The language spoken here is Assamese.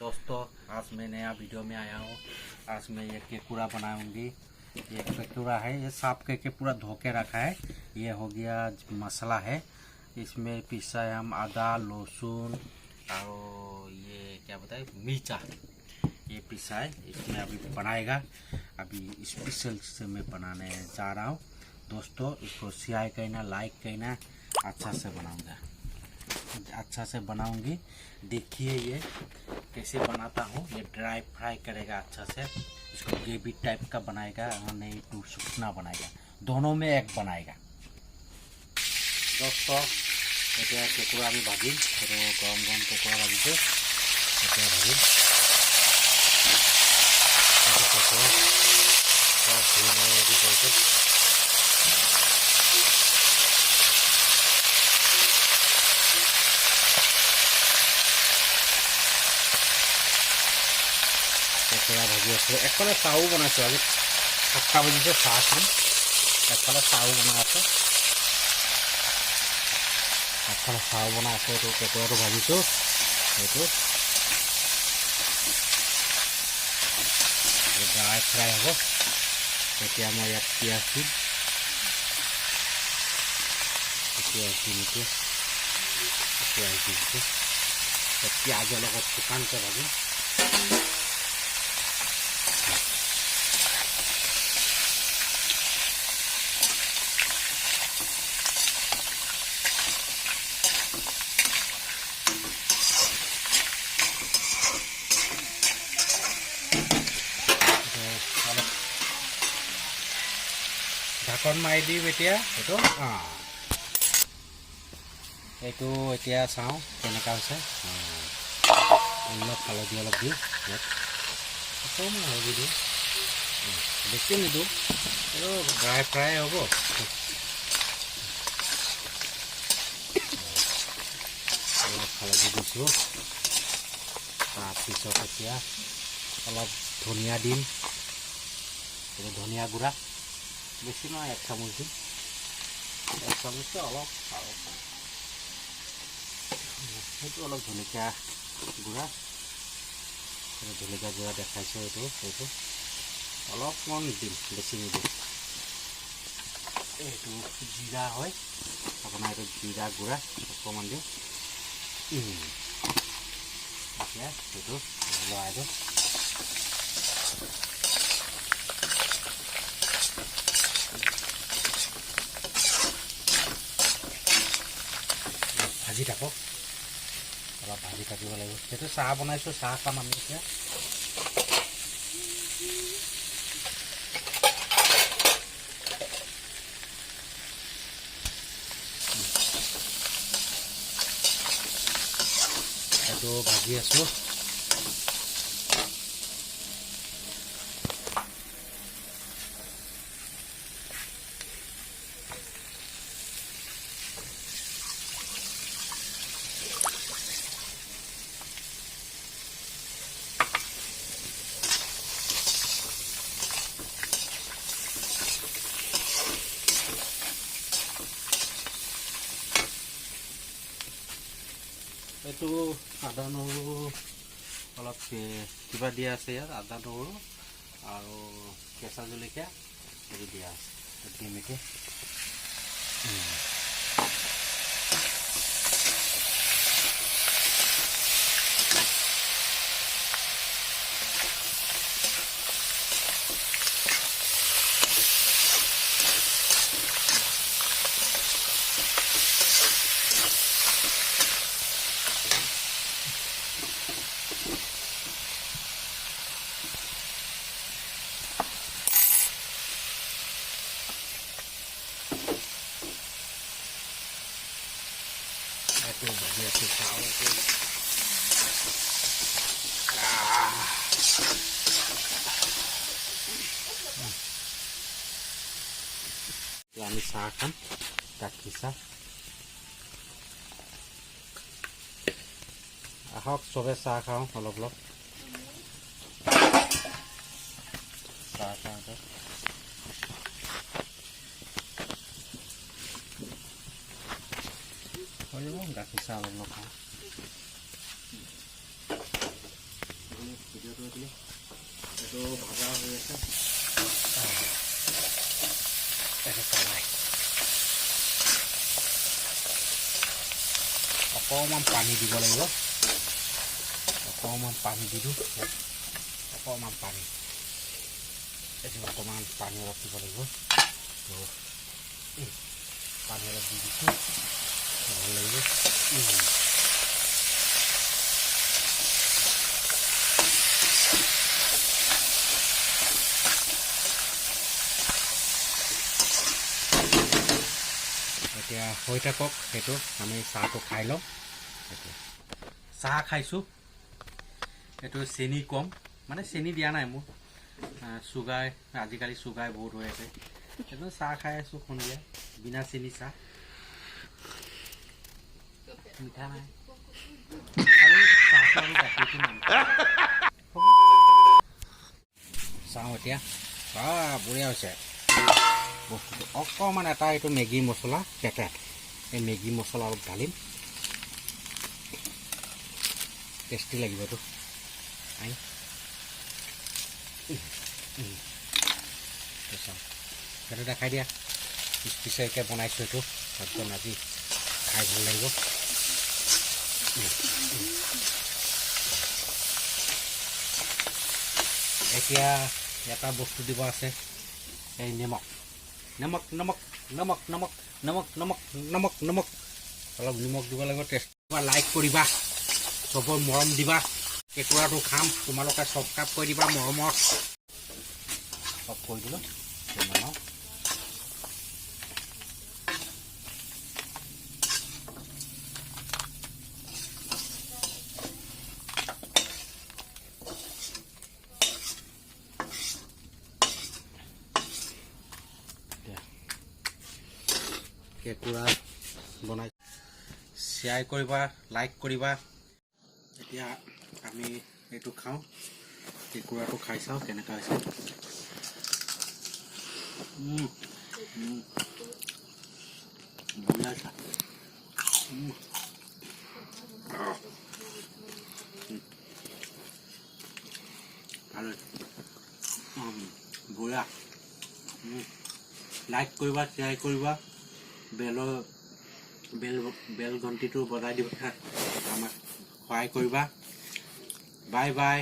दोस्तों, आज मैं नया वीडियो में आया हूँ। आज मैं ये केकुड़ा बनाऊंगी। ये केकुड़ा है, ये साफ करके पूरा धो के रखा है। ये हो गया मसाला है, इसमें पिसा है हम आदा लहसुन और ये क्या बताए मिर्चा, ये पिसा है। इसमें अभी बनाएगा। अभी स्पेशल से मैं बनाने जा रहा हूँ। दोस्तों, इसको शेयर करना, लाइक करना। अच्छा से बनाऊंगा, अच्छा से बनाऊंगी। देखिए ये कैसे बनाता हूँ। ये ड्राई फ्राई करेगा अच्छा से, इसको ग्रेवी टाइप का बनाएगा और नहीं तो सूखना बनाएगा। दोनों में एक बनाएगा। दोस्तों, এতিয়া केकुड़ा भी भाजिम, गरम गरम केकुड़ा भाजिसे भाजिम। केकुड़ा सब धुई रेडी करके केकुड़ा भाजी आसो। एकफाले चाहू बनाइছোঁ। আজি 7টা বাজিছে, চাহ খাম। একফালে চাহू বনাই আছোঁ, একফালে চাহू বনাই আছোঁ। এইটো কেকুৰাটো ভাজিছোঁ। এইটো ড্ৰাই ফ্ৰাই হ'ব। এতিয়া মই ইয়াত পিঁয়াজ দিম। পিঁয়াজ দিছোঁ। পিঁয়াজৰ লগত শুকানকৈ ভাজিম। ঢাকন মাৰি দিম এতিয়া। এইটো এতিয়া চাওঁ কেনেকুৱা হৈছে। অলপ হালধি অলপ দিওঁ, অকণমান হালধি দিওঁ, বেছি নিদিওঁ। এইটো ড্ৰাই ফ্ৰাই হ'ব। অলপ হালধি দিছোঁ। তাৰপিছত এতিয়া অলপ ধনিয়া দিম। এইটো ধনিয়া গুড়া বেছি নহয়, 1 চামুচ দিম। 1 চামুচটো অলপ সেইটো অলপ জলকীয়া গুড়া, জলকীয়া গুড়া দেখাইছোঁ। এইটো অলপমান দিম, বেছি নিদিম। এইটো জিৰা হয় আপোনাৰ, এইটো জিৰা গুড়া অকণমান দিম। এতিয়া সেইটো লৰাই দিওঁ। ভাজি থাকক, অলপ ভাজি থাকিব লাগিব। সেইটো চাহ বনাইছোঁ, চাহ খাম আমি এতিয়া। এইটো ভাজি আছোঁ। এইটো আদা নহৰু অলপ কিবা দিয়া আছে ইয়াত। আদা নহৰু আৰু কেঁচা জলকীয়া এইটো দিয়া আছে। দিম এতিয়া। Itu biasa tahu tu. Yang misalkan tak kisah. Ahok sobe sakau kalau blok. Sakau tu. Oh, enggak kisah blok. ভিডিঅ'টো এতিয়া এইটো ভাজা হৈ আছে অকণমান পানী দিব লাগিব অকণমান পানী দি দিওঁ অকণমান পানী এইটো অকণমান পানী অলপ দিব লাগিব তো পানী অলপ দি দিছোঁ ভাল লাগিব এতিয়া হৈ থাকক সেইটো আমি চাহটো খাই লওঁ চাহ খাইছোঁ এইটো চেনি কম মানে চেনি দিয়া নাই মোৰ চুগাৰ আজিকালি চুগাৰ বহুত হৈ আছে এইটো চাহ খাই আছোঁ সন্ধিয়া বিনা চেনি চাহ মিঠা নাই চাওঁ এতিয়া বঢ়িয়া হৈছে বস্তুটো অকণমান এটা এইটো মেগী মছলা পেকেট এই মেগী মছলা অলপ ঢালিম টেষ্টি লাগিব এইটো চাওঁ সেইটো দেখাই দিয়া পিছপিছাকৈ বনাইছোঁ এইটো একদম আজি খাই ভাল লাগিব এতিয়া এটা বস্তু দিব আছে এই নিমখ নিমখ নিমখ নিমখ নিমখ নিমখ নিমখ নিমখ নিমখ অলপ নিমখ দিব লাগিব টেষ্ট লাইক কৰিবা চবৰ মৰম দিবা কেঁকুৰাটো খাম তোমালোকে ছাবস্ক্ৰাইব কৰি দিবা মৰমত চব কৰি দিলোঁ বনাওঁ কেঁকুৰা বনাই শ্বেয়াৰ কৰিবা লাইক কৰিবা এতিয়া আমি এইটো খাওঁ কেঁকুৰাটো খাই চাওঁ কেনেকুৱা হৈছে বঢ়িয়া হৈছে ভাল বঢ়িয়া লাইক কৰিবা শ্বেয়াৰ কৰিবা বেল ঘণ্টিটো বজাই দিবা আমাক সহায় কৰিবা বাই বাই